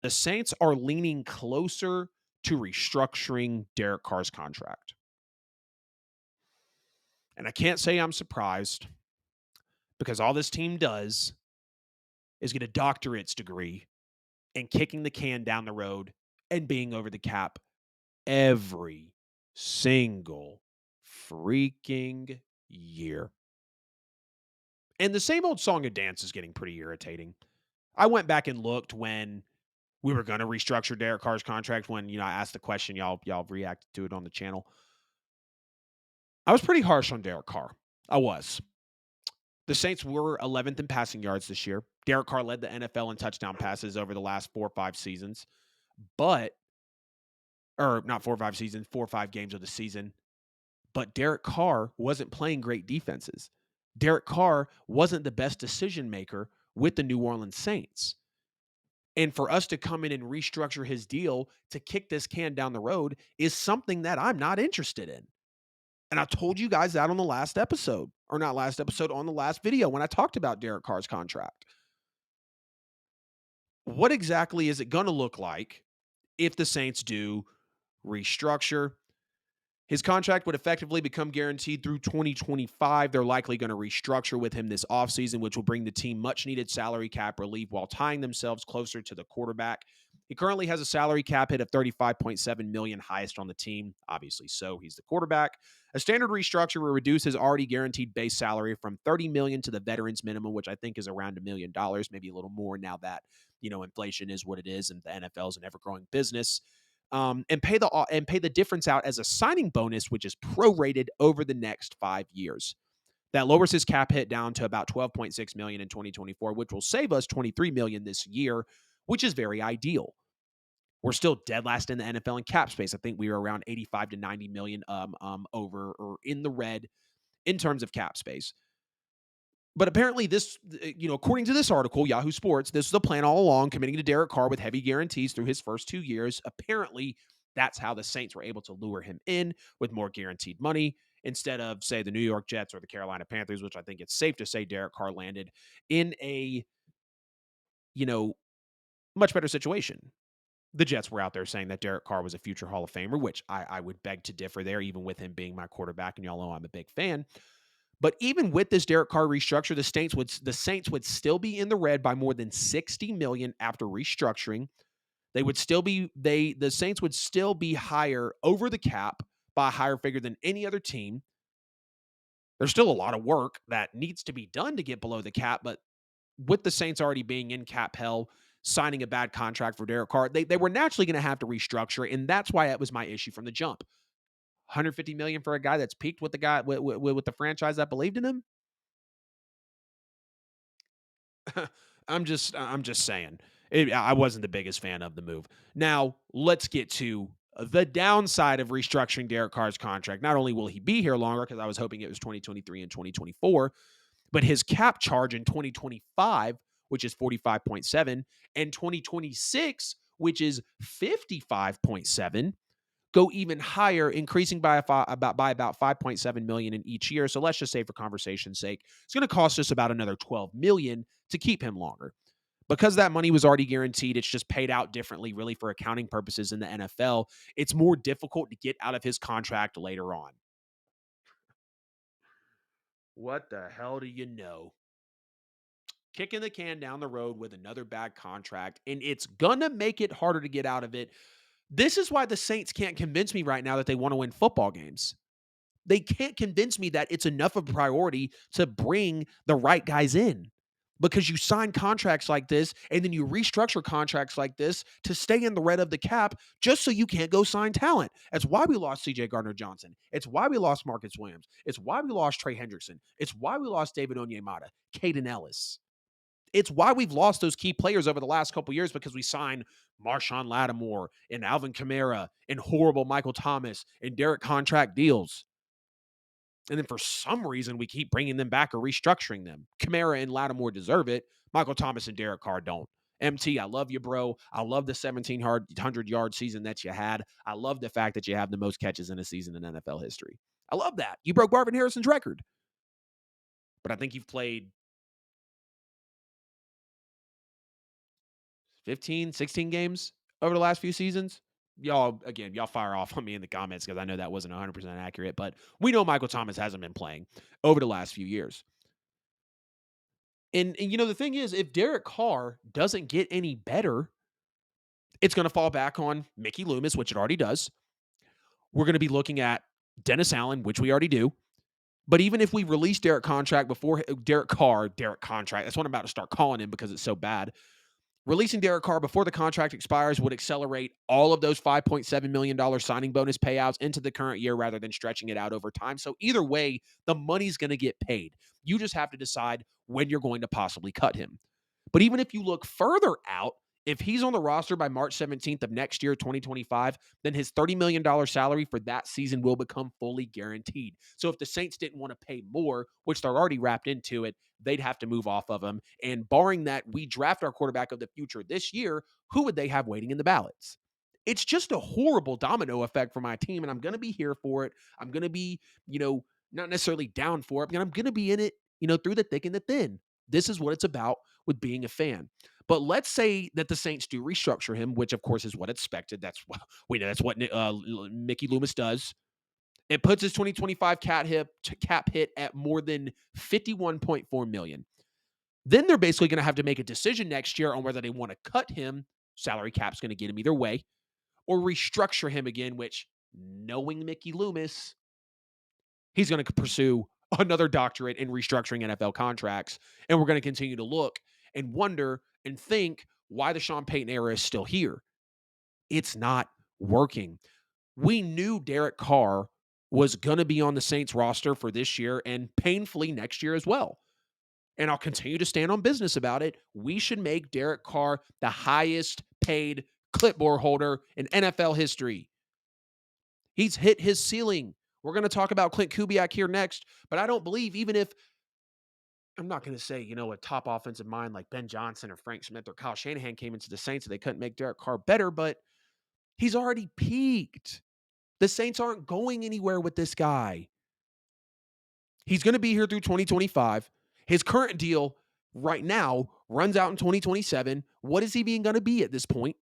The Saints are leaning closer to restructuring Derek Carr's contract. And I can't say I'm surprised because all this team does is get a doctorate's degree in kicking the can down the road and being over the cap every single freaking year. And the same old song and dance is getting pretty irritating. I went back and looked when we were going to restructure Derek Carr's contract when, I asked the question, y'all reacted to it on the channel. I was pretty harsh on Derek Carr. I was. The Saints were 11th in passing yards this year. Derek Carr led the NFL in touchdown passes over the last 4 or 5 seasons. But or not 4 or 5 seasons, 4 or 5 games of the season. But Derek Carr wasn't playing great defenses. Derek Carr wasn't the best decision maker with the New Orleans Saints. And for us to come in and restructure his deal to kick this can down the road is something that I'm not interested in. And I told you guys that on the last episode, or not last episode, on the last video when I talked about Derek Carr's contract. What exactly is it going to look like if the Saints do restructure? His contract would effectively become guaranteed through 2025. They're likely going to restructure with him this offseason, which will bring the team much needed salary cap relief while tying themselves closer to the quarterback. He currently has a salary cap hit of $35.7 million, highest on the team. Obviously, so he's the quarterback. A standard restructure will reduce his already guaranteed base salary from $30 million to the veterans minimum, which I think is around $1 million, maybe a little more now that inflation is what it is, and the NFL is an ever-growing business. And pay the difference out as a signing bonus, which is prorated over the next 5 years. That lowers his cap hit down to about $12.6 million in 2024, which will save us $23 million this year, which is very ideal. We're still dead last in the NFL in cap space. I think we were around 85 to 90 million over or in the red in terms of cap space. But apparently this, according to this article, Yahoo Sports, this was the plan all along, committing to Derek Carr with heavy guarantees through his first 2 years. Apparently, that's how the Saints were able to lure him in with more guaranteed money instead of, say, the New York Jets or the Carolina Panthers, which I think it's safe to say Derek Carr landed in a, much better situation. The Jets were out there saying that Derek Carr was a future Hall of Famer, which I would beg to differ there, even with him being my quarterback, and y'all know I'm a big fan. But even with this Derek Carr restructure, the Saints would still be in the red by more than $60 million after restructuring. The Saints would still be higher over the cap by a higher figure than any other team. There's still a lot of work that needs to be done to get below the cap, but with the Saints already being in cap hell, signing a bad contract for Derek Carr, they were naturally going to have to restructure, and that's why it was my issue from the jump. 150 million for a guy that's peaked with the franchise that believed in him. I'm just saying. I wasn't the biggest fan of the move. Now, let's get to the downside of restructuring Derek Carr's contract. Not only will he be here longer, because I was hoping it was 2023 and 2024, but his cap charge in 2025, which is 45.7, and 2026, which is 55.7, go even higher, increasing by about 5.7 million in each year. So let's just say, for conversation's sake, it's going to cost us about another 12 million to keep him longer. Because that money was already guaranteed, it's just paid out differently, really, for accounting purposes in the NFL. It's more difficult to get out of his contract later on. What the hell do you know? Kicking the can down the road with another bad contract, and it's gonna make it harder to get out of it. This is why the Saints can't convince me right now that they want to win football games. They can't convince me that it's enough of a priority to bring the right guys in, because you sign contracts like this and then you restructure contracts like this to stay in the red of the cap just so you can't go sign talent. That's why we lost CJ Gardner-Johnson. It's why we lost Marcus Williams. It's why we lost Trey Hendrickson. It's why we lost David Onyemata, Caden Ellis. It's why we've lost those key players over the last couple of years, because we signed Marshawn Lattimore and Alvin Kamara and horrible Michael Thomas and Derek contract deals. And then for some reason, we keep bringing them back or restructuring them. Kamara and Lattimore deserve it. Michael Thomas and Derek Carr don't. MT, I love you, bro. I love the 1,700-yard season that you had. I love the fact that you have the most catches in a season in NFL history. I love that. You broke Marvin Harrison's record. But I think you've played 15, 16 games over the last few seasons. Y'all, again, y'all fire off on me in the comments because I know that wasn't 100% accurate, but we know Michael Thomas hasn't been playing over the last few years. And the thing is, if Derek Carr doesn't get any better, it's going to fall back on Mickey Loomis, which it already does. We're going to be looking at Dennis Allen, which we already do. But even if we release Derek contract before Derek Carr, Derek contract, that's what I'm about to start calling him because it's so bad. Releasing Derek Carr before the contract expires would accelerate all of those $5.7 million signing bonus payouts into the current year rather than stretching it out over time. So either way, the money's going to get paid. You just have to decide when you're going to possibly cut him. But even if you look further out, if he's on the roster by March 17th of next year, 2025, then his $30 million salary for that season will become fully guaranteed. So if the Saints didn't want to pay more, which they're already wrapped into it, they'd have to move off of him. And barring that we draft our quarterback of the future this year, who would they have waiting in the ballots? It's just a horrible domino effect for my team, and I'm going to be here for it. I'm going to be, not necessarily down for it, but I'm going to be in it, through the thick and the thin. This is what it's about with being a fan. But let's say that the Saints do restructure him, which of course is what expected. That's what we know. That's what Mickey Loomis does. It puts his 2025 cap hit at more than 51.4 million. Then they're basically going to have to make a decision next year on whether they want to cut him. Salary cap's going to get him either way, or restructure him again. Which, knowing Mickey Loomis, he's going to pursue another doctorate in restructuring NFL contracts. And we're going to continue to look and wonder and think why the Sean Payton era is still here. It's not working. We knew Derek Carr was going to be on the Saints roster for this year and painfully next year as well. And I'll continue to stand on business about it. We should make Derek Carr the highest paid clipboard holder in NFL history. He's hit his ceiling. We're going to talk about Clint Kubiak here next, but I don't believe, even if I'm not going to say, a top offensive mind like Ben Johnson or Frank Smith or Kyle Shanahan came into the Saints and they couldn't make Derek Carr better, but he's already peaked. The Saints aren't going anywhere with this guy. He's going to be here through 2025. His current deal right now runs out in 2027. What is he being going to be at this point?